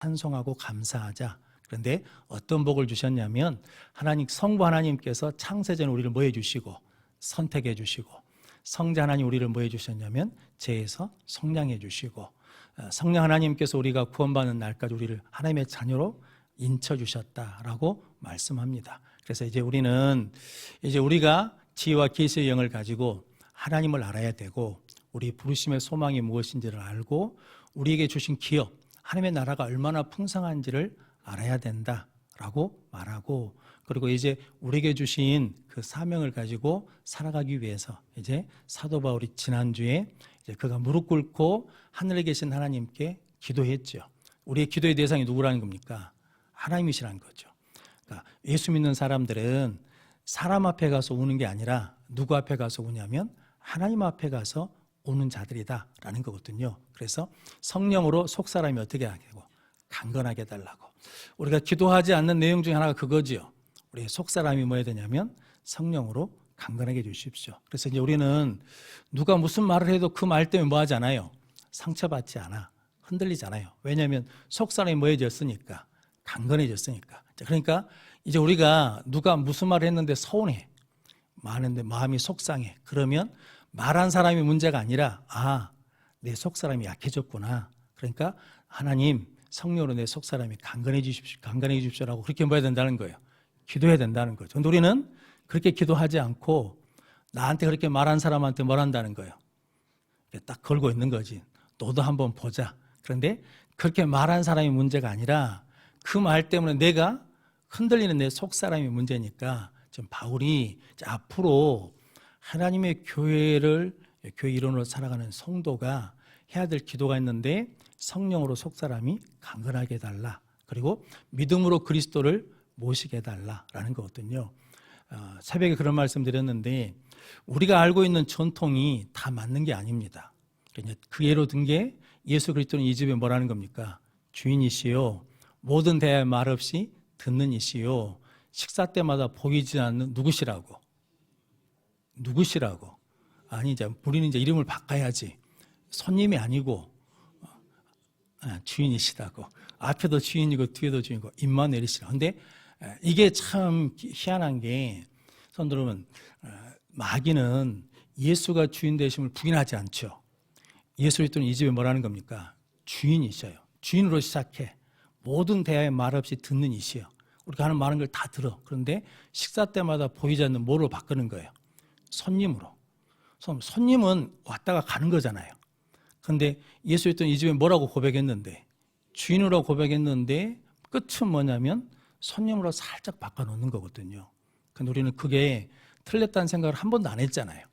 찬송하고 감사하자. 그런데 어떤 복을 주셨냐면 하나님 성부 하나님께서 창세전에 우리를 뭐 해주시고 선택해 주시고 성자 하나님 우리를 뭐 해주셨냐면 죄에서 속량해 주시고 성령 하나님께서 우리가 구원받는 날까지 우리를 하나님의 자녀로 인쳐주셨다라고 말씀합니다. 그래서 이제 우리가 지혜와 계시의 영을 가지고 하나님을 알아야 되고 우리 부르심의 소망이 무엇인지를 알고 우리에게 주신 기업 하나님의 나라가 얼마나 풍성한지를 알아야 된다라고 말하고 그리고 이제 우리에게 주신 그 사명을 가지고 살아가기 위해서 이제 사도 바울이 지난주에 이제 그가 무릎 꿇고 하늘에 계신 하나님께 기도했죠. 우리의 기도의 대상이 누구라는 겁니까? 하나님이시라는 거죠. 그러니까 예수 믿는 사람들은 사람 앞에 가서 우는 게 아니라 누구 앞에 가서 우냐면 하나님 앞에 가서 우는 자들이다라는 거거든요. 그래서 성령으로 속사람이 어떻게 하게 되고 강건하게 해달라고. 우리가 기도하지 않는 내용 중에 하나가 그거지요. 우리 속사람이 뭐 해야 되냐면 성령으로 강건하게 해주십시오. 그래서 이제 우리는 누가 무슨 말을 해도 그 말 때문에 뭐 하지 않아요? 상처받지 않아. 흔들리잖아요. 왜냐하면 속사람이 뭐 해졌으니까. 강건해졌으니까. 그러니까 이제 우리가 누가 무슨 말을 했는데 서운해. 많은데 마음이 속상해. 그러면 말한 사람이 문제가 아니라 내 속사람이 약해졌구나. 그러니까 하나님 성령으로 내 속사람이 강건해 주십시오라고 그렇게 뭐 해야 된다는 거예요. 기도해야 된다는 거죠. 그런데 우리는 그렇게 기도하지 않고 나한테 그렇게 말한 사람한테 뭘 한다는 거예요. 딱 걸고 있는 거지. 너도 한번 보자. 그런데 그렇게 말한 사람이 문제가 아니라 그 말 때문에 내가 흔들리는 내 속사람이 문제니까 지금 바울이 앞으로 하나님의 교회 일원으로 살아가는 성도가 해야 될 기도가 있는데 성령으로 속사람이 강건하게 해달라. 그리고 믿음으로 그리스도를 모시게 해달라라는 거거든요. 새벽에 그런 말씀 드렸는데 우리가 알고 있는 전통이 다 맞는 게 아닙니다. 그 예로 든 게 예수 그리스도는 이 집에 뭐라는 겁니까? 주인이시요 모든 대화에 말 없이 듣는 이시요 식사 때마다 보이지 않는 누구시라고? 아니 이제 우리는 이제 이름을 바꿔야지. 손님이 아니고 주인이시다고. 앞에도 주인이고 뒤에도 주인이고 임마누엘이시라. 근데 이게 참 희한한 게 성도들은 마귀는 예수가 주인 되심을 부인하지 않죠. 예수 그리스도는 이 집에 뭐라는 겁니까? 주인이셔요. 주인으로 시작해. 모든 대화에 말 없이 듣는 이시요. 우리가 하는 많은 걸 다 들어. 그런데 식사 때마다 보이지 않는 뭐로 바꾸는 거예요? 손님으로. 손님은 왔다가 가는 거잖아요. 그런데 예수 그리스도는 이 집에 뭐라고 고백했는데 주인으로 고백했는데 끝은 뭐냐면 손님으로 살짝 바꿔놓는 거거든요. 근데 우리는 그게 틀렸다는 생각을 한 번도 안 했잖아요.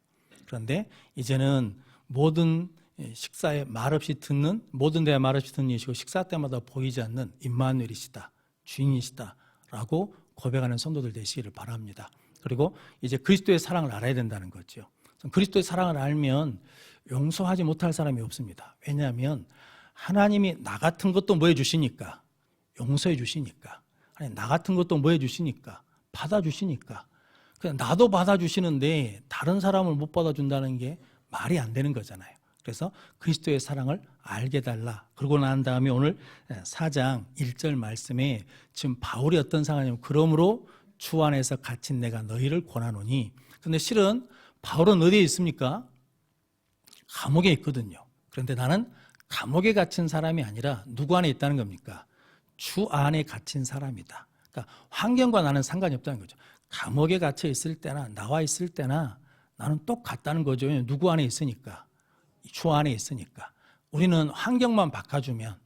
그런데 이제는 모든 식사에 말없이 듣는 모든 데에 말없이 듣는 이시고 식사 때마다 보이지 않는 임마누엘이시다. 주인이시다라고 고백하는 성도들 되시기를 바랍니다. 그리고 이제 그리스도의 사랑을 알아야 된다는 거죠. 그리스도의 사랑을 알면 용서하지 못할 사람이 없습니다. 왜냐하면 하나님이 나 같은 것도 뭐 해주시니까 용서해 주시니까 아니 나 같은 것도 뭐 해주시니까 받아주시니까 그냥 나도 받아주시는데 다른 사람을 못 받아준다는 게 말이 안 되는 거잖아요. 그래서 그리스도의 사랑을 알게 달라. 그러고 난 다음에 오늘 4장 1절 말씀에 지금 바울이 어떤 상황이냐면 그러므로 주 안에서 갇힌 내가 너희를 권하노니. 근데 실은 바울은 어디에 있습니까? 감옥에 있거든요. 그런데 나는 감옥에 갇힌 사람이 아니라 누구 안에 있다는 겁니까? 주 안에 갇힌 사람이다. 그러니까 환경과 나는 상관이 없다는 거죠. 감옥에 갇혀 있을 때나 나와 있을 때나 나는 똑같다는 거죠. 누구 안에 있으니까. 주 안에 있으니까. 우리는 환경만 바꿔주면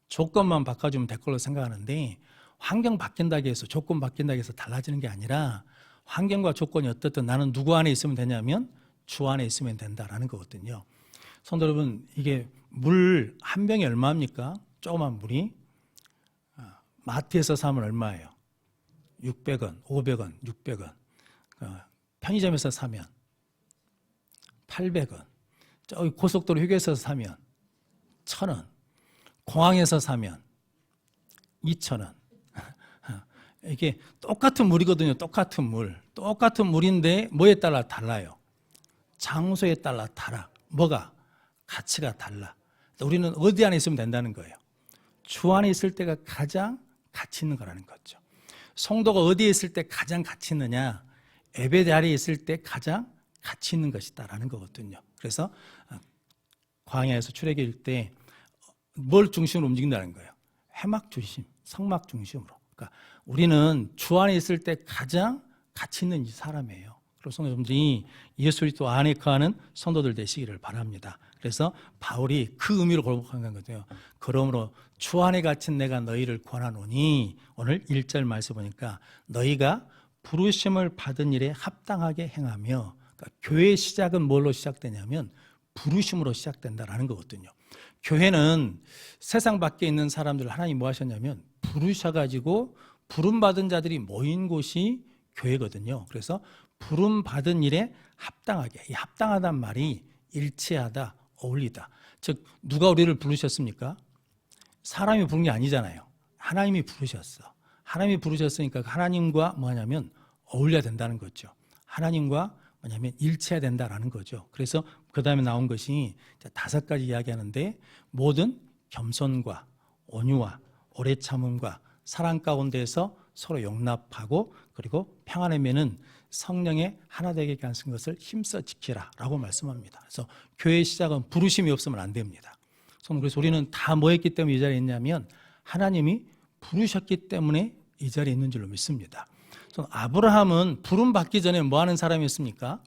조건만 바꿔주면 될 걸로 생각하는데 환경 바뀐다고 해서 조건 바뀐다고 해서 달라지는 게 아니라 환경과 조건이 어떻든 나는 누구 안에 있으면 되냐면 주 안에 있으면 된다라는 거거든요. 성도 여러분 이게 물 한 병이 얼마입니까? 조그만 물이 마트에서 사면 얼마예요? 600원, 500원, 600원. 편의점에서 사면 800원. 저기 고속도로 휴게소에서 사면 1,000원. 공항에서 사면 2,000원. 이게 똑같은 물이거든요. 똑같은 물. 똑같은 물인데 뭐에 따라 달라요? 장소에 따라 달라. 뭐가? 가치가 달라. 우리는 어디 안에 있으면 된다는 거예요? 주 안에 있을 때가 가장 가치 있는 거라는 거죠. 성도가 어디에 있을 때 가장 가치 있느냐? 예배 자리에 있을 때 가장 가치 있는 것이다라는 거거든요. 그래서 광야에서 출애굽일 때 뭘 중심으로 움직인다는 거예요? 회막 중심, 성막 중심으로. 그러니까 우리는 주 안에 있을 때 가장 가치 있는 사람이에요. 그래서 성도님들이 예수 그리스도 안에 거하는 성도들 되시기를 바랍니다. 그래서 바울이 그 의미로 고백한 거거든요. 그러므로 주 안에 갇힌 내가 너희를 권하노니, 오늘 1절 말씀 보니까 너희가 부르심을 받은 일에 합당하게 행하며, 그러니까 교회의 시작은 뭘로 시작되냐면 부르심으로 시작된다라는 거거든요. 교회는 세상 밖에 있는 사람들 하나님 뭐 하셨냐면 부르셔가지고 부름받은 자들이 모인 곳이 교회거든요. 그래서 부름받은 일에 합당하게, 이 합당하단 말이 일치하다, 어울리다. 즉 누가 우리를 부르셨습니까? 사람이 부른 게 아니잖아요. 하나님이 부르셨어. 하나님이 부르셨으니까 하나님과 뭐냐면 어울려야 된다는 거죠. 하나님과 뭐냐면 일치해야 된다라는 거죠. 그래서 그 다음에 나온 것이 5가지 이야기하는데, 모든 겸손과 온유와 오래 참음과 사랑 가운데에서 서로 용납하고, 그리고 평안의 매는 성령의 하나 되게 하는 것을 힘써 지키라라고 말씀합니다. 그래서 교회의 시작은 부르심이 없으면 안 됩니다. 그래서 우리는 다 뭐 했기 때문에 이 자리에 있냐면 하나님이 부르셨기 때문에 이 자리에 있는 줄로 믿습니다. 아브라함은 부름 받기 전에 뭐 하는 사람이었습니까?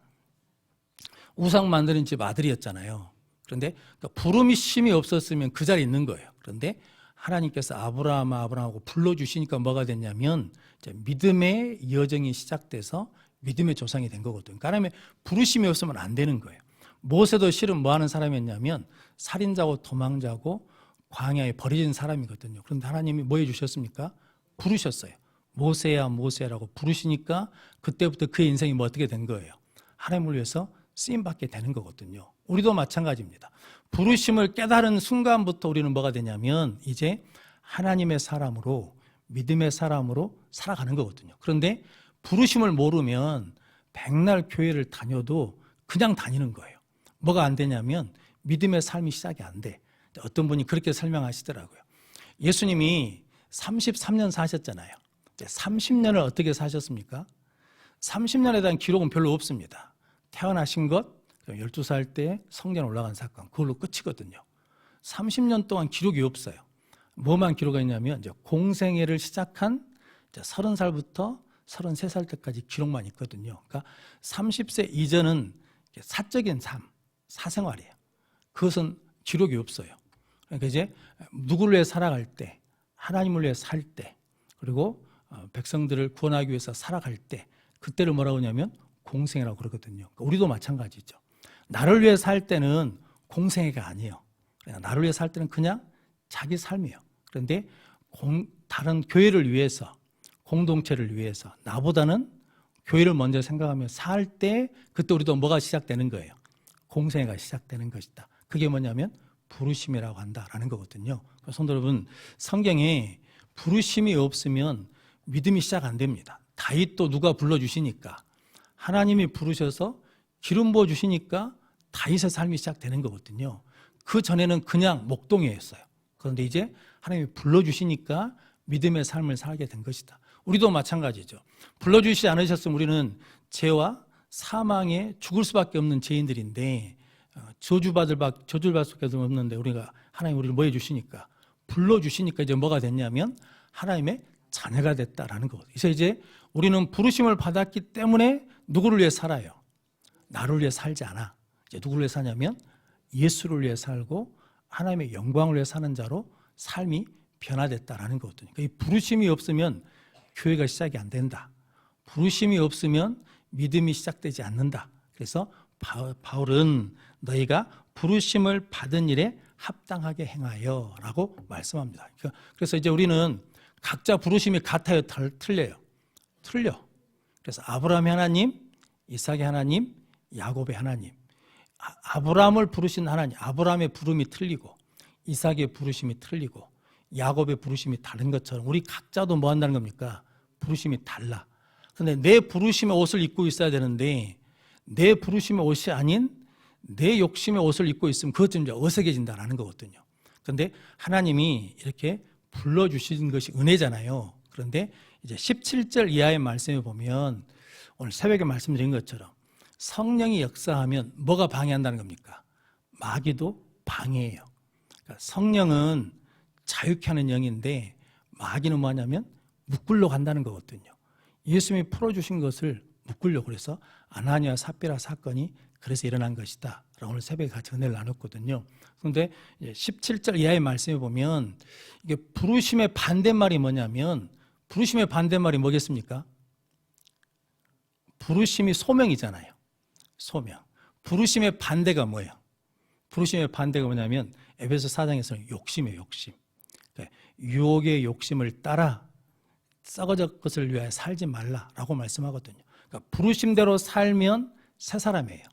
우상 만드는 집 아들이었잖아요. 그런데 부름이 심이 없었으면 그 자리에 있는 거예요. 그런데 하나님께서 아브라함하고 불러주시니까 뭐가 됐냐면 믿음의 여정이 시작돼서 믿음의 조상이 된 거거든요. 그러니까 부르심이 없으면 안 되는 거예요. 모세도 실은 뭐 하는 사람이었냐면 살인자고 도망자고 광야에 버려진 사람이거든요. 그런데 하나님이 뭐 해주셨습니까? 부르셨어요. 모세야 모세라고 부르시니까 그때부터 그의 인생이 뭐 어떻게 된 거예요? 하나님을 위해서 쓰임받게 되는 거거든요. 우리도 마찬가지입니다. 부르심을 깨달은 순간부터 우리는 뭐가 되냐면 이제 하나님의 사람으로, 믿음의 사람으로 살아가는 거거든요. 그런데 부르심을 모르면 백날 교회를 다녀도 그냥 다니는 거예요. 뭐가 안 되냐면 믿음의 삶이 시작이 안 돼. 어떤 분이 그렇게 설명하시더라고요. 예수님이 33년 사셨잖아요. 30년을 어떻게 사셨습니까? 30년에 대한 기록은 별로 없습니다. 태어나신 것, 12살 때 성전 올라간 사건, 그걸로 끝이거든요. 30년 동안 기록이 없어요. 뭐만 기록이 있냐면 이제 공생애를 시작한 30살부터 33살 때까지 기록만 있거든요. 그러니까 30세 이전은 사적인 삶, 사생활이에요. 그것은 기록이 없어요. 그러니까 이제 누구를 위해 살아갈 때, 하나님을 위해 살 때, 그리고 백성들을 구원하기 위해서 살아갈 때, 그때를 뭐라고 하냐면 공생애라고 그러거든요. 그러니까 우리도 마찬가지죠. 나를 위해 살 때는 공생애가 아니에요. 나를 위해 살 때는 그냥 자기 삶이에요. 그런데 다른 교회를 위해서, 공동체를 위해서 나보다는 교회를 먼저 생각하며 살 때, 그때 우리도 뭐가 시작되는 거예요? 공생애가 시작되는 것이다. 그게 뭐냐면 부르심이라고 한다라는 거거든요. 성도 여러분, 성경에 부르심이 없으면 믿음이 시작 안 됩니다. 다윗도 누가 불러주시니까, 하나님이 부르셔서 기름 부어주시니까 다윗의 삶이 시작되는 거거든요. 그 전에는 그냥 목동이었어요. 그런데 이제 하나님이 불러주시니까 믿음의 삶을 살게 된 것이다. 우리도 마찬가지죠. 불러주시지 않으셨으면 우리는 죄와 사망에 죽을 수밖에 없는 죄인들인데, 저주받을 수밖에 없는데 우리가 하나님 우리를 뭐 해주시니까, 불러주시니까 이제 뭐가 됐냐면 하나님의 자녀가 됐다라는 거거든요. 그래서 이제 우리는 부르심을 받았기 때문에 누구를 위해 살아요? 나를 위해 살지 않아. 이제 누구를 위해 사냐면 예수를 위해 살고 하나님의 영광을 위해 사는 자로 삶이 변화됐다라는 거거든요. 그러니까 이 부르심이 없으면 교회가 시작이 안 된다. 부르심이 없으면 믿음이 시작되지 않는다. 그래서 바울은 너희가 부르심을 받은 일에 합당하게 행하여 라고 말씀합니다. 그래서 이제 우리는 각자 부르심이 같아요, 틀려요? 틀려. 그래서 아브라함의 하나님, 이삭의 하나님, 야곱의 하나님. 아브라함을 부르신 하나님, 아브라함의 부름이 틀리고 이삭의 부르심이 틀리고 야곱의 부르심이 다른 것처럼 우리 각자도 뭐 한다는 겁니까? 부르심이 달라. 그런데 내 부르심의 옷을 입고 있어야 되는데 내 부르심의 옷이 아닌 내 욕심의 옷을 입고 있으면 그것 좀 어색해진다는 거거든요. 그런데 하나님이 이렇게 불러주신 것이 은혜잖아요. 그런데 이제 17절 이하의 말씀에 보면 오늘 새벽에 말씀드린 것처럼 성령이 역사하면 뭐가 방해한다는 겁니까? 마귀도 방해해요. 그러니까 성령은 자유케 하는 영인데 마귀는 뭐냐면 묶으려고 한다는 거거든요. 예수님이 풀어주신 것을 묶으려고 그래서 아나니아 삽비라 사건이 그래서 일어난 것이다 라고 오늘 새벽에 같이 은혜를 나눴거든요. 그런데 17절 이하의 말씀에 보면 이게 부르심의 반대말이 뭐냐면, 부르심의 반대말이 뭐겠습니까? 부르심이 소명이잖아요. 소명. 부르심의 반대가 뭐예요? 부르심의 반대가 뭐냐면 에베소 4장에서는 욕심이에요. 욕심. 유혹의 욕심을 따라 썩어질 것을 위하여 살지 말라라고 말씀하거든요. 그러니까 부르심대로 살면 새 사람이에요.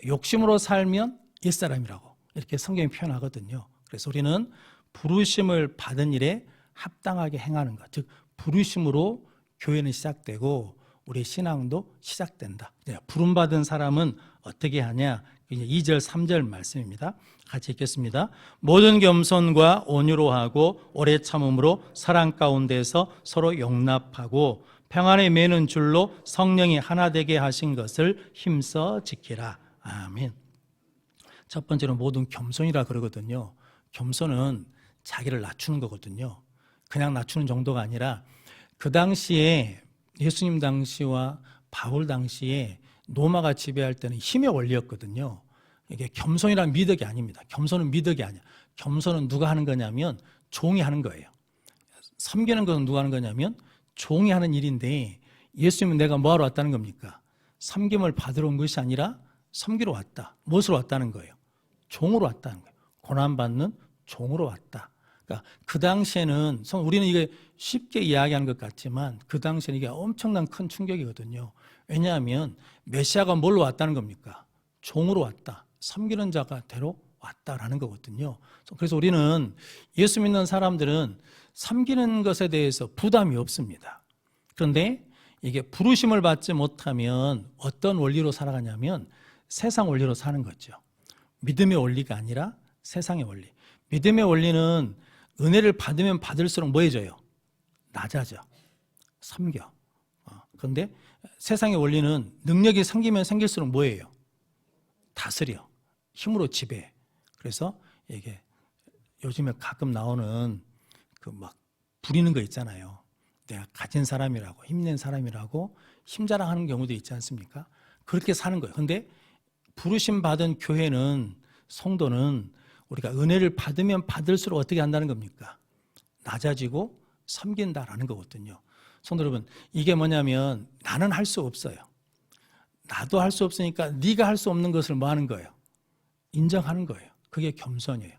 욕심으로 살면 옛사람이라고 이렇게 성경이 표현하거든요. 그래서 우리는 부르심을 받은 일에 합당하게 행하는 것, 즉 부르심으로 교회는 시작되고 우리 신앙도 시작된다. 부름받은 사람은 어떻게 하냐? 2절 3절 말씀입니다. 같이 읽겠습니다. 모든 겸손과 온유로 하고 오래 참음으로 사랑 가운데서 서로 용납하고 평안에 매는 줄로 성령이 하나 되게 하신 것을 힘써 지키라. 아멘. 첫 번째로 모든 겸손이라 그러거든요. 겸손은 자기를 낮추는 거거든요. 그냥 낮추는 정도가 아니라 그 당시에 예수님 당시와 바울 당시에 로마가 지배할 때는 힘의 원리였거든요. 이게 겸손이란 미덕이 아닙니다. 겸손은 미덕이 아니야. 겸손은 누가 하는 거냐면 종이 하는 거예요. 섬기는 것은 누가 하는 거냐면 종이 하는 일인데 예수님은 내가 뭐하러 왔다는 겁니까? 섬김을 받으러 온 것이 아니라 섬기러 왔다. 무엇으로 왔다는 거예요? 종으로 왔다는 거예요. 고난받는 종으로 왔다. 그러니까 그 당시에는 우리는 이게 쉽게 이야기하는 것 같지만 그 당시에는 이게 엄청난 큰 충격이거든요. 왜냐하면 메시아가 뭘로 왔다는 겁니까? 종으로 왔다. 섬기는 자가 되러 왔다라는 거거든요. 그래서 우리는 예수 믿는 사람들은 섬기는 것에 대해서 부담이 없습니다. 그런데 이게 부르심을 받지 못하면 어떤 원리로 살아가냐면 세상 원리로 사는 거죠. 믿음의 원리가 아니라 세상의 원리. 믿음의 원리는 은혜를 받으면 받을수록 뭐 해져요? 낮아져. 섬겨. 그런데 세상의 원리는 능력이 생기면 생길수록 뭐예요? 다스려. 힘으로 지배해. 그래서 이게 요즘에 가끔 나오는 그 막 부리는 거 있잖아요. 내가 가진 사람이라고, 힘낸 사람이라고 힘자랑하는 경우도 있지 않습니까? 그렇게 사는 거예요. 그런데 부르심 받은 교회는, 성도는 우리가 은혜를 받으면 받을수록 어떻게 한다는 겁니까? 낮아지고 섬긴다라는 거거든요. 성도 여러분, 이게 뭐냐면 나는 할 수 없어요. 나도 할 수 없으니까 네가 할 수 없는 것을 뭐 하는 거예요? 인정하는 거예요. 그게 겸손이에요.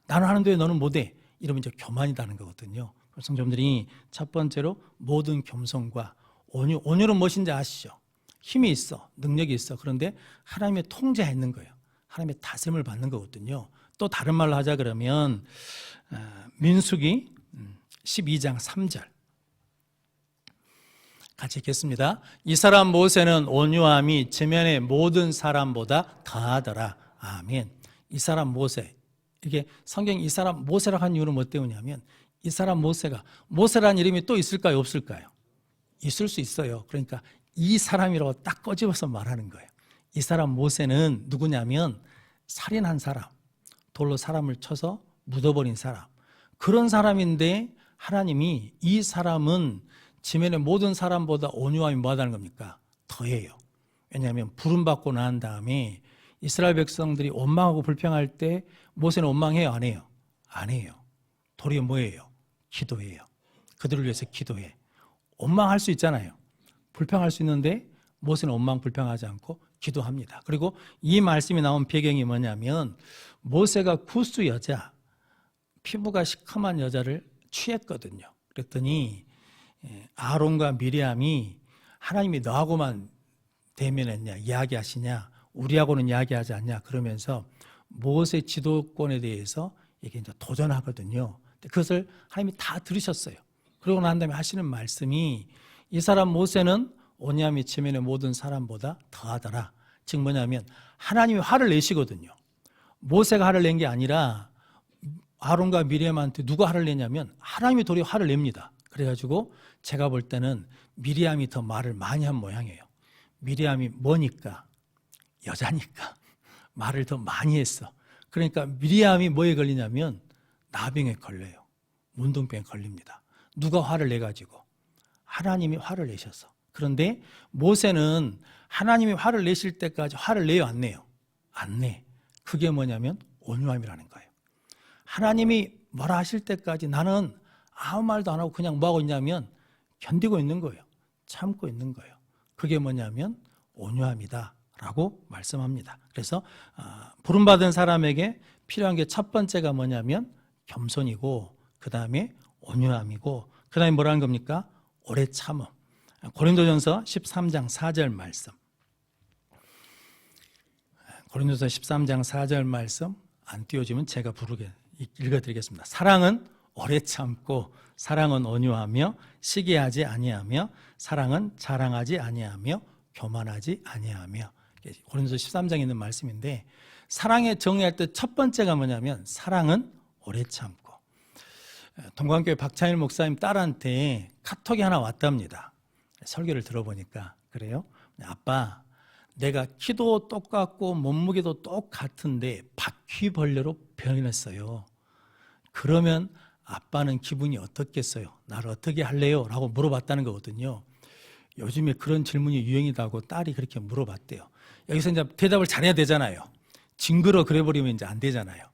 나는 하는데 왜 너는 못해? 이러면 이제 교만이라는 거거든요. 성도님들이 첫 번째로 모든 겸손과 온유. 온유는 무엇인지 아시죠? 힘이 있어, 능력이 있어. 그런데 하나님의 통제에 있는 거예요. 하나님의 다스림을 받는 거거든요. 또 다른 말로 하자 그러면 민수기 12장 3절 같이 읽겠습니다. 이 사람 모세는 온유함이 지면의 모든 사람보다 더하더라. 아멘. 이 사람 모세. 이게 성경이 이 사람 모세라고 한 이유는 뭐 때문이냐면 이 사람 모세라는 이름이 또 있을까요? 없을까요? 있을 수 있어요. 그러니까 이 사람이라고 딱 꺼집어서 말하는 거예요. 이 사람 모세는 누구냐면 살인한 사람, 돌로 사람을 쳐서 묻어버린 사람, 그런 사람인데 하나님이 이 사람은 지면의 모든 사람보다 온유함이 뭐하다는 겁니까? 더해요. 왜냐하면 부름받고 난 다음에 이스라엘 백성들이 원망하고 불평할 때 모세는 원망해요? 안 해요? 안 해요. 도리어 뭐예요? 기도해요. 그들을 위해서 기도해. 원망할 수 있잖아요. 불평할 수 있는데 모세는 원망 불평하지 않고 기도합니다. 그리고 이 말씀이 나온 배경이 뭐냐면 모세가 구스 여자, 피부가 시커먼 여자를 취했거든요. 그랬더니 아론과 미리암이 하나님이 너하고만 대면했냐, 이야기하시냐, 우리하고는 이야기하지 않냐 그러면서 모세 지도권에 대해서 이게 이제 도전하거든요. 그것을 하나님이 다 들으셨어요. 그러고 난 다음에 하시는 말씀이 이 사람 모세는 온유함이 지면의 모든 사람보다 더하더라. 즉 뭐냐면 하나님이 화를 내시거든요. 모세가 화를 낸 게 아니라 아론과 미리암한테 누가 화를 내냐면 하나님이 도리어 화를 냅니다. 그래가지고 제가 볼 때는 미리암이 더 말을 많이 한 모양이에요. 미리암이 뭐니까? 여자니까 말을 더 많이 했어. 그러니까 미리암이 뭐에 걸리냐면 나병에 걸려요. 문둥병에 걸립니다. 누가 화를 내가지고? 하나님이 화를 내셔서. 그런데 모세는 하나님이 화를 내실 때까지 화를 내요, 안 내요? 안 내. 그게 뭐냐면 온유함이라는 거예요. 하나님이 뭐라 하실 때까지 나는 아무 말도 안 하고 그냥 뭐하고 있냐면 견디고 있는 거예요. 참고 있는 거예요. 그게 뭐냐면 온유함이다 라고 말씀합니다. 그래서 부름받은 사람에게 필요한 게 첫 번째가 뭐냐면 겸손이고, 그 다음에 온유함이고, 그 다음에 뭐라는 겁니까? 오래 참음. 고린도전서 13장 4절 말씀. 고린도전서 13장 4절 말씀 안 띄워지면 제가 부르게 읽어드리겠습니다. 사랑은 오래 참고, 사랑은 온유하며, 시기하지 아니하며, 사랑은 자랑하지 아니하며, 교만하지 아니하며. 고린도서 13장에 있는 말씀인데, 사랑의 정의할 때 첫 번째가 뭐냐면 사랑은 오래 참고. 동관교회 박찬일 목사님 딸한테 카톡이 하나 왔답니다. 설교를 들어보니까 그래요. 아빠, 내가 키도 똑같고 몸무게도 똑같은데 바퀴벌레로 변했어요. 그러면 아빠는 기분이 어떻겠어요? 나를 어떻게 할래요? 라고 물어봤다는 거거든요. 요즘에 그런 질문이 유행이다고 딸이 그렇게 물어봤대요. 여기서 이제 대답을 잘해야 되잖아요. 징그러 그래버리면 이제 안 되잖아요.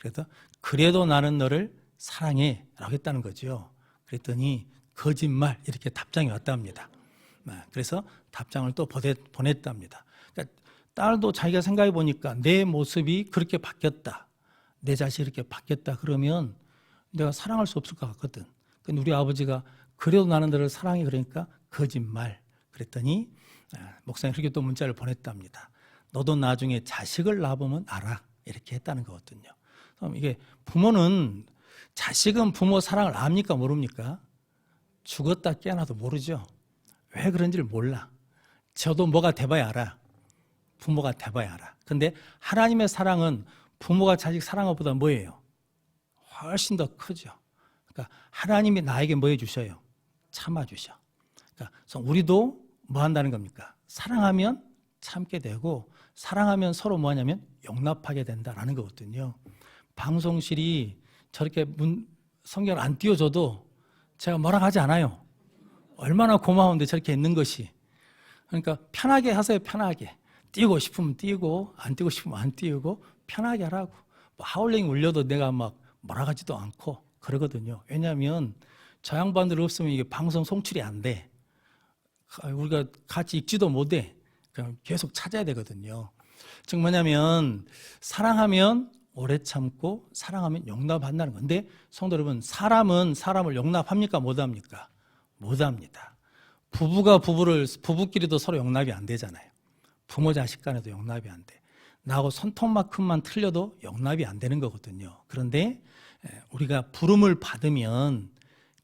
그래서 그래도 나는 너를 사랑해 라고 했다는 거죠. 그랬더니 거짓말 이렇게 답장이 왔답니다. 그래서 답장을 또 보냈답니다. 그러니까 딸도 자기가 생각해 보니까 내 모습이 그렇게 바뀌었다, 내 자신이 이렇게 바뀌었다 그러면 내가 사랑할 수 없을 것 같거든. 근데 우리 아버지가 그래도 나는 너를 사랑해 그러니까 거짓말. 그랬더니 목사님 그렇게 또 문자를 보냈답니다. 너도 나중에 자식을 낳아보면 알아. 이렇게 했다는 거거든요. 그럼 이게 부모는, 자식은 부모 사랑을 압니까 모릅니까? 죽었다 깨어나도 모르죠. 왜 그런지를 몰라. 저도 뭐가 돼봐야 알아. 부모가 돼봐야 알아. 근데 하나님의 사랑은 부모가 자식 사랑한 것보다 뭐예요? 훨씬 더 크죠. 그러니까 하나님이 나에게 뭐 해주셔요? 참아주셔. 그러니까 우리도 뭐 한다는 겁니까? 사랑하면 참게 되고, 사랑하면 서로 뭐 하냐면 용납하게 된다라는 거거든요. 방송실이 저렇게 성경을 안 띄워줘도 제가 뭐라 하지 않아요. 얼마나 고마운데 저렇게 있는 것이. 그러니까 편하게 하세요. 편하게. 뛰고 싶으면 뛰고, 안 뛰고 싶으면 안 뛰고, 편하게 하라고. 뭐 하울링 울려도 내가 막 뭐라 하지도 않고 그러거든요. 왜냐하면 저 양반들 없으면 이게 방송 송출이 안 돼. 우리가 같이 읽지도 못해. 그냥 계속 찾아야 되거든요. 즉 뭐냐면 사랑하면 오래 참고, 사랑하면 용납한다는 건데, 성도 여러분, 사람은 사람을 용납합니까 못합니까? 못합니다. 부부끼리도 서로 용납이 안 되잖아요. 부모 자식 간에도 용납이 안 돼. 나하고 손톱만큼만 틀려도 용납이 안 되는 거거든요. 그런데 우리가 부름을 받으면,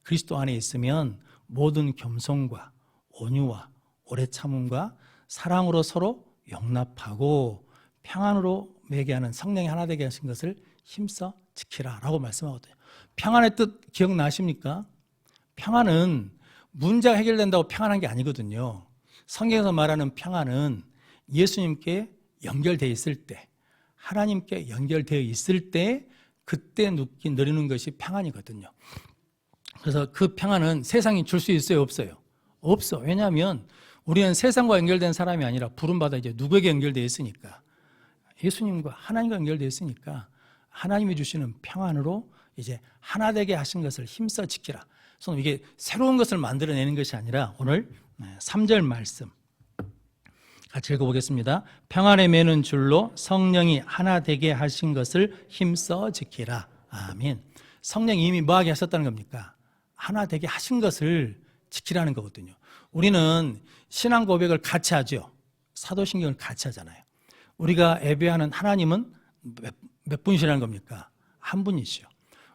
그리스도 안에 있으면 모든 겸손과 온유와 오래 참음과 사랑으로 서로 용납하고 평안으로 매개하는 성령이 하나 되게 하신 것을 힘써 지키라 라고 말씀하거든요. 평안의 뜻 기억나십니까? 평안은 문제가 해결된다고 평안한 게 아니거든요. 성경에서 말하는 평안은 예수님께 연결되어 있을 때, 하나님께 연결되어 있을 때 그때 누리는 것이 평안이거든요. 그래서 그 평안은 세상이 줄 수 있어요, 없어요? 없어. 왜냐하면 우리는 세상과 연결된 사람이 아니라 부름받아 이제 누구에게 연결되어 있으니까, 예수님과 하나님과 연결되어 있으니까 하나님이 주시는 평안으로 이제 하나 되게 하신 것을 힘써 지키라. 그래서 이게 새로운 것을 만들어내는 것이 아니라 오늘 3절 말씀 같이 읽어보겠습니다. 평안에 매는 줄로 성령이 하나 되게 하신 것을 힘써 지키라. 아멘. 성령이 이미 뭐하게 하셨다는 겁니까? 하나 되게 하신 것을 지키라는 거거든요. 우리는 신앙 고백을 같이 하죠. 사도신경을 같이 하잖아요. 우리가 예배하는 하나님은 몇 분이시라는 겁니까? 한 분이시죠.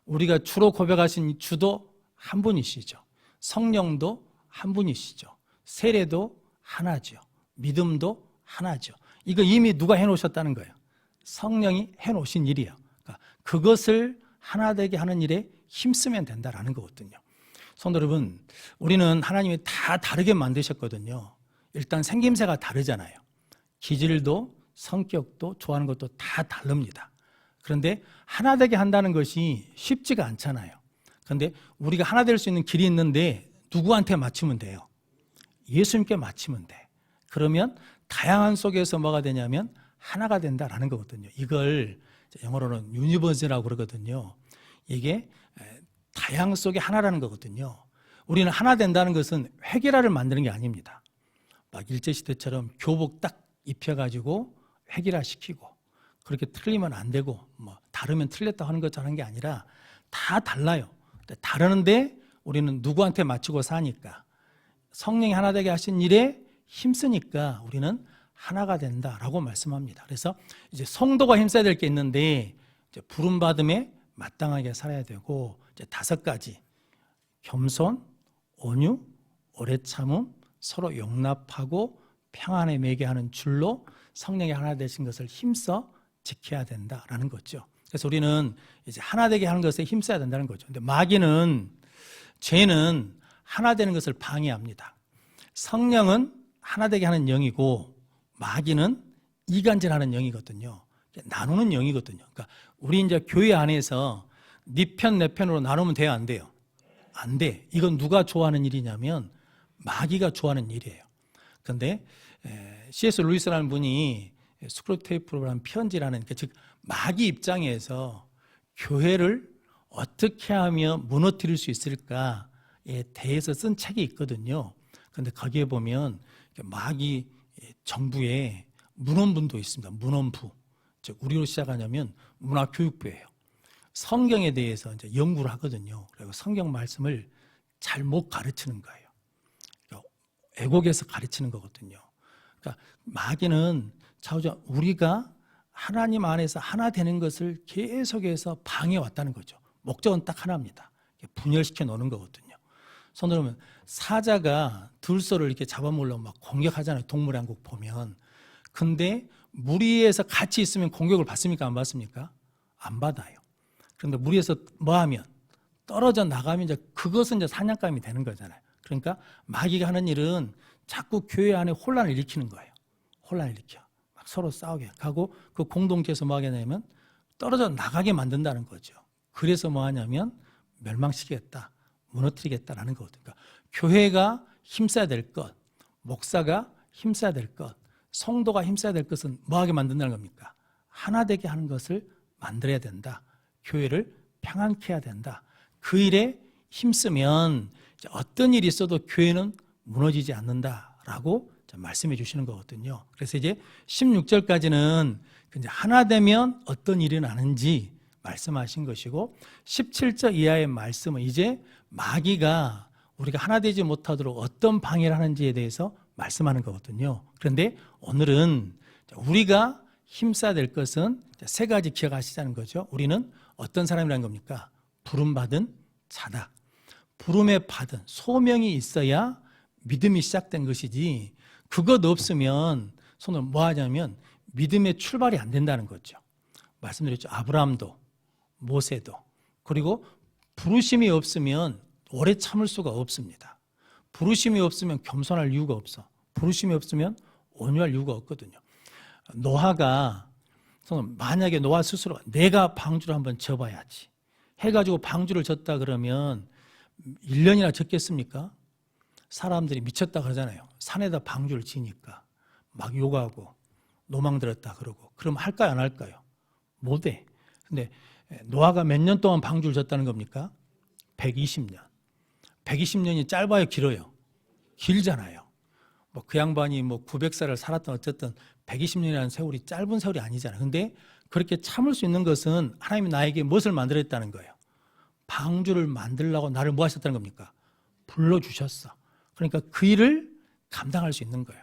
우리가 주로 고백하신 주도 한 분이시죠. 성령도 한 분이시죠. 세례도 하나죠. 믿음도 하나죠. 이거 이미 누가 해놓으셨다는 거예요? 성령이 해놓으신 일이에요. 그러니까 그것을 하나 되게 하는 일에 힘쓰면 된다라는 거거든요. 성도 여러분, 우리는 하나님이 다 다르게 만드셨거든요. 일단 생김새가 다르잖아요. 기질도 성격도 좋아하는 것도 다 다릅니다. 그런데 하나 되게 한다는 것이 쉽지가 않잖아요. 그런데 우리가 하나 될 수 있는 길이 있는데 누구한테 맞추면 돼요? 예수님께 맞추면 돼. 그러면 다양한 속에서 뭐가 되냐면 하나가 된다라는 거거든요. 이걸 영어로는 유니버스라고 그러거든요. 이게 다양 속에 하나라는 거거든요. 우리는 하나 된다는 것은 획일화를 만드는 게 아닙니다. 막 일제시대처럼 교복 딱 입혀가지고 획일화시키고 그렇게 틀리면 안 되고 뭐 다르면 틀렸다 하는 것처럼 하는 게 아니라 다 달라요. 다르는데 우리는 누구한테 맞추고 사니까 성령이 하나 되게 하신 일에 힘쓰니까 우리는 하나가 된다라고 말씀합니다. 그래서 이제 성도가 힘써야 될 게 있는데 이제 부름받음에 마땅하게 살아야 되고 이제 5가지 겸손, 온유, 오래 참음, 서로 용납하고 평안에 매게 하는 줄로 성령이 하나 되신 것을 힘써 지켜야 된다라는 거죠. 그래서 우리는 이제 하나 되게 하는 것에 힘써야 된다는 거죠. 근데 마귀는 죄는 하나 되는 것을 방해합니다. 성령은 하나 되게 하는 영이고 마귀는 이간질하는 영이거든요. 나누는 영이거든요. 그러니까 우리 이제 교회 안에서 네 편 내 편으로 나누면 돼요, 안 돼요? 안 돼. 이건 누가 좋아하는 일이냐면 마귀가 좋아하는 일이에요. 그런데 C.S. 루이스라는 분이 스크루테이프라는 편지라는 즉 마귀 입장에서 교회를 어떻게 하면 무너뜨릴 수 있을까에 대해서 쓴 책이 있거든요. 그런데 거기에 보면 마귀 정부에 문원부도 있습니다. 문원부. 즉 우리로 시작하냐면 문화교육부예요. 성경에 대해서 이제 연구를 하거든요. 그리고 성경 말씀을 잘 못 가르치는 거예요. 그러니까 애곡에서 가르치는 거거든요. 그러니까 마귀는 자우자 우리가 하나님 안에서 하나 되는 것을 계속해서 방해왔다는 거죠. 목적은 딱 하나입니다. 분열시켜 놓는 거거든요. 손으로 보면 사자가 들소를 이렇게 잡아먹으려고 막 공격하잖아요. 동물의 왕국 보면. 근데 무리에서 같이 있으면 공격을 받습니까? 안 받습니까? 안 받아요. 그런데 무리에서 뭐 하면 떨어져 나가면 이제 그것은 이제 사냥감이 되는 거잖아요. 그러니까 마귀가 하는 일은 자꾸 교회 안에 혼란을 일으키는 거예요. 혼란을 일으켜. 막 서로 싸우게 하고 그 공동체에서 뭐 하겠냐면 떨어져 나가게 만든다는 거죠. 그래서 뭐 하냐면 멸망시키겠다, 무너뜨리겠다라는 거거든요. 그러니까 교회가 힘써야 될 것, 목사가 힘써야 될 것, 성도가 힘써야 될 것은 뭐 하게 만든다는 겁니까? 하나 되게 하는 것을 만들어야 된다. 교회를 평안케 해야 된다. 그 일에 힘쓰면 어떤 일이 있어도 교회는 무너지지 않는다라고 말씀해 주시는 거거든요. 그래서 이제 16절까지는 이제 하나 되면 어떤 일이 나는지 말씀하신 것이고 17절 이하의 말씀은 이제 마귀가 우리가 하나 되지 못하도록 어떤 방해를 하는지에 대해서 말씀하는 거거든요. 그런데 오늘은 우리가 힘써야 될 것은 3가지 기억하시자는 거죠. 우리는 어떤 사람이라는 겁니까? 부름받은 자다. 부름에 받은 소명이 있어야 믿음이 시작된 것이지 그것 없으면 손을 뭐 하냐면 믿음의 출발이 안 된다는 거죠. 말씀드렸죠. 아브라함도 모세도 그리고 부르심이 없으면 오래 참을 수가 없습니다. 부르심이 없으면 겸손할 이유가 없어. 부르심이 없으면 온유할 이유가 없거든요. 노아가 만약에 노아 스스로 내가 방주를 한번 져봐야지 해가지고 방주를 졌다 그러면 1년이나 졌겠습니까? 사람들이 미쳤다 그러잖아요. 산에다 방주를 지니까 막 욕하고 노망 들었다 그러고 그럼 할까요 안 할까요? 못해. 근데 노아가 몇 년 동안 방주를 졌다는 겁니까? 120년. 120년이 짧아요 길어요? 길잖아요. 뭐 그 양반이 뭐 900살을 살았던 어쨌든 120년이라는 세월이 짧은 세월이 아니잖아요. 근데 그렇게 참을 수 있는 것은 하나님이 나에게 무엇을 만들었다는 거예요? 방주를 만들려고 나를 뭐 하셨다는 겁니까? 불러주셨어. 그러니까 그 일을 감당할 수 있는 거예요.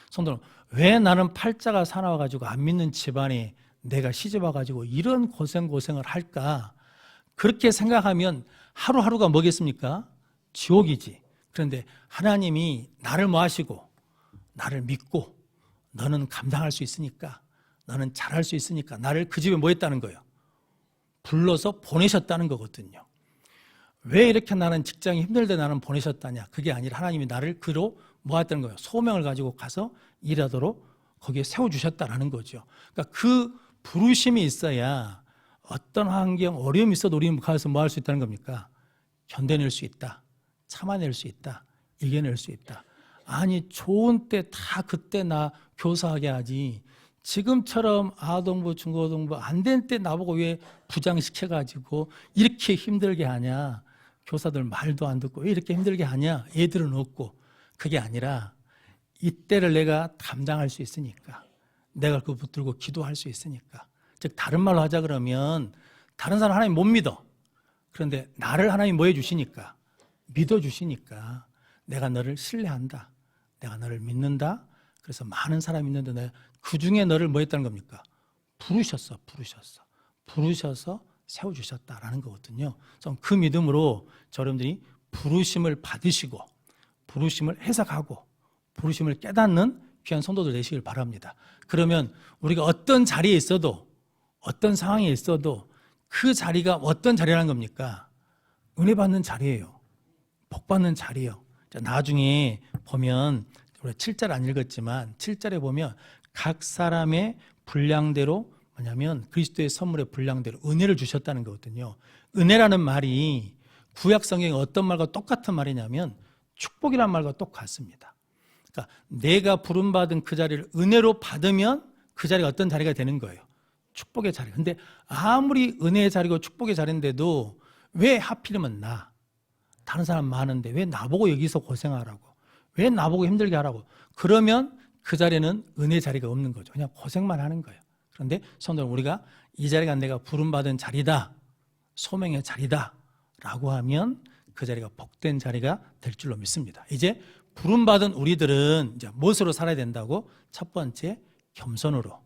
성도는 왜 나는 팔자가 사나워가지고 안 믿는 집안에 내가 시집와가지고 이런 고생을 할까? 그렇게 생각하면 하루하루가 뭐겠습니까? 지옥이지. 그런데 하나님이 나를 뭐 하시고 나를 믿고 너는 감당할 수 있으니까 너는 잘할 수 있으니까 나를 그 집에 뭐 했다는 거예요? 불러서 보내셨다는 거거든요. 왜 이렇게 나는 직장이 힘들대 나는 보내셨다냐? 그게 아니라 하나님이 나를 그로 모았다는 거예요. 소명을 가지고 가서 일하도록 거기에 세워주셨다라는 거죠. 그러니까 그 부르심이 있어야 어떤 환경, 어려움이 있어도 우리는 가서 뭐 할 수 있다는 겁니까? 견뎌낼 수 있다. 참아낼 수 있다. 이겨낼 수 있다. 아니 좋은 때 다 그때 나 교사하게 하지. 지금처럼 아동부, 중고등부 안 된 때 나보고 왜 부장시켜가지고 이렇게 힘들게 하냐. 교사들 말도 안 듣고 왜 이렇게 힘들게 하냐. 애들은 없고. 그게 아니라 이때를 내가 감당할 수 있으니까. 내가 그거 붙들고 기도할 수 있으니까. 즉 다른 말로 하자 그러면 다른 사람 하나님 못 믿어. 그런데 나를 하나님 뭐 해주시니까. 믿어주시니까 내가 너를 신뢰한다. 내가 너를 믿는다. 그래서 많은 사람이 있는데 내가 그 중에 너를 뭐 했다는 겁니까? 부르셔서 세워주셨다라는 거거든요. 그 믿음으로 여러분들이 부르심을 받으시고 부르심을 해석하고 부르심을 깨닫는 귀한 성도들 되시길 바랍니다. 그러면 우리가 어떤 자리에 있어도 어떤 상황에 있어도 그 자리가 어떤 자리라는 겁니까? 은혜 받는 자리예요. 복 받는 자리예요. 나중에 보면 우리 7절 안 읽었지만 7절에 보면 각 사람의 분량대로 뭐냐면 그리스도의 선물의 분량대로 은혜를 주셨다는 거거든요. 은혜라는 말이 구약 성경에 어떤 말과 똑같은 말이냐면 축복이라는 말과 똑같습니다. 그러니까 내가 부름받은 그 자리를 은혜로 받으면 그 자리가 어떤 자리가 되는 거예요. 축복의 자리. 근데 아무리 은혜의 자리고 축복의 자리인데도 왜 하필이면 나? 다른 사람 많은데 왜 나보고 여기서 고생하라고? 왜 나보고 힘들게 하라고? 그러면 그 자리에는 은혜 자리가 없는 거죠. 그냥 고생만 하는 거예요. 그런데 성도는 우리가 이 자리가 내가 부름받은 자리다. 소명의 자리다. 라고 하면 그 자리가 복된 자리가 될 줄로 믿습니다. 이제 부름받은 우리들은 이제 무엇으로 살아야 된다고? 첫 번째 겸손으로,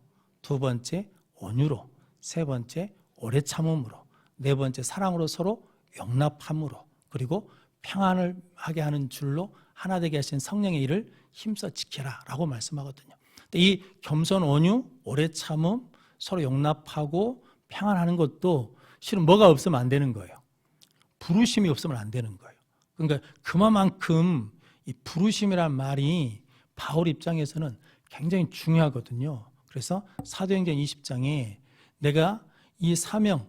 두 번째 온유로, 세 번째 오래 참음으로, 네 번째 사랑으로 서로 용납함으로, 그리고 평안을 하게 하는 줄로 하나 되게 하신 성령의 일을 힘써 지켜라 라고 말씀하거든요. 근데 이 겸손, 온유, 오래 참음, 서로 용납하고 평안하는 것도 실은 뭐가 없으면 안 되는 거예요. 부르심이 없으면 안 되는 거예요. 그러니까 그만큼 이 부르심이란 말이 바울 입장에서는 굉장히 중요하거든요. 그래서 사도행전 20장에 내가 이 사명,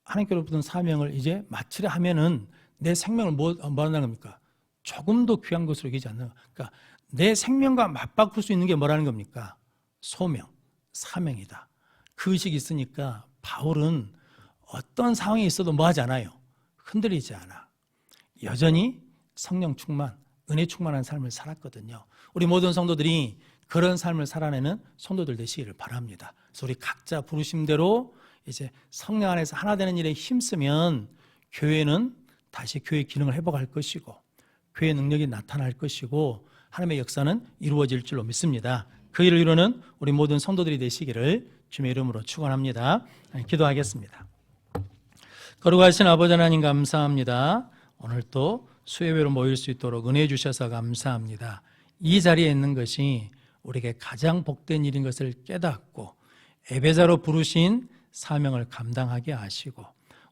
하나님께로부터 사명을 이제 마치려 하면은 내 생명을 뭐 한다는 겁니까? 조금 더 귀한 것으로 여기지 않는. 그러니까 내 생명과 맞바꿀 수 있는 게 뭐라는 겁니까? 소명, 사명이다. 그 의식이 있으니까 바울은 어떤 상황에 있어도 뭐 하지 않아요? 흔들리지 않아. 여전히 성령 충만, 은혜 충만한 삶을 살았거든요. 우리 모든 성도들이 그런 삶을 살아내는 성도들 되시기를 바랍니다. 그래서 우리 각자 부르심대로 이제 성령 안에서 하나 되는 일에 힘쓰면 교회는 다시 교회 기능을 회복할 것이고 교회 능력이 나타날 것이고 하나님의 역사는 이루어질 줄로 믿습니다. 그 일을 이루는 우리 모든 성도들이 되시기를 주님의 이름으로 축원합니다. 기도하겠습니다. 거룩하신 아버지 하나님 감사합니다. 오늘 또 수요예배로 모일 수 있도록 은혜 주셔서 감사합니다. 이 자리에 있는 것이 우리에게 가장 복된 일인 것을 깨닫고 예배자로 부르신 사명을 감당하게 하시고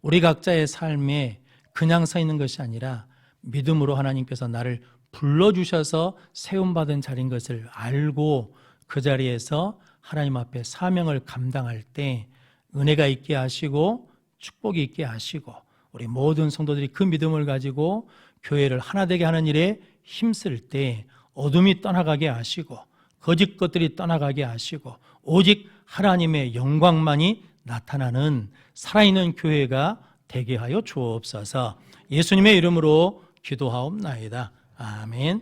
우리 각자의 삶에 그냥 서 있는 것이 아니라 믿음으로 하나님께서 나를 불러주셔서 세움받은 자리인 것을 알고 그 자리에서 하나님 앞에 사명을 감당할 때 은혜가 있게 하시고 축복이 있게 하시고 우리 모든 성도들이 그 믿음을 가지고 교회를 하나 되게 하는 일에 힘쓸 때 어둠이 떠나가게 하시고 거짓 것들이 떠나가게 하시고 오직 하나님의 영광만이 나타나는 살아있는 교회가 되게 하여 주옵소서. 예수님의 이름으로 기도하옵나이다. 아멘.